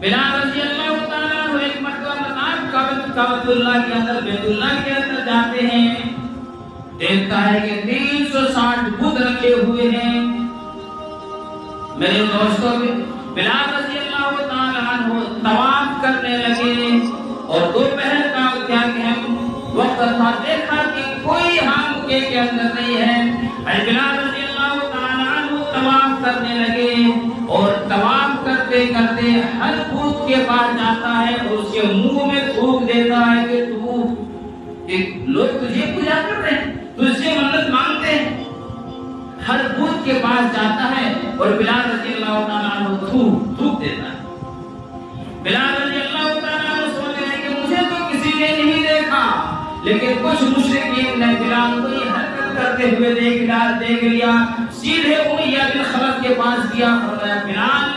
بلال رضی اللہ تعالیٰ عنہ ایک مرتبہ مطاف کعبۃ اللہ کے اندر، بیت اللہ کے اندر جاتے ہیں، دیکھتا ہے کہ 360 بت رکھے ہوئے ہیں۔ میرے دوستوں، بلال رضی اللہ تعالیٰ عنہ طواف کرنے لگے اور دوپہر کا کیا کہ وقت تھا، دیکھا کہ کوئی مکے کے اندر نہیں ہے۔ بلال رضی اللہ تعالیٰ عنہ طواف کرنے لگے اور طواف کرتے کرتے ہر بت کے پاس جاتا ہے اور اس کے منہ میں تھوک دیتا ہے کہ لوگ تجھے پوجا کر رہے ہیں، تجھ سے منت مانگتے ہیں۔ ہر بت کے پاس جاتا ہے اور بلال رضی اللہ تعالیٰ عنہ تھوک دیتا ہے۔ بلال رضی اللہ تعالیٰ عنہ سوچ رہے ہیں کہ مجھے تو کسی نے نہیں دیکھا، لیکن کچھ مشرکین نے بلال کو یہ حرکت کرتے ہوئے دیکھ لیا، سیدھے امیہ بن خلف کے پاس گیا، فرمایا بلال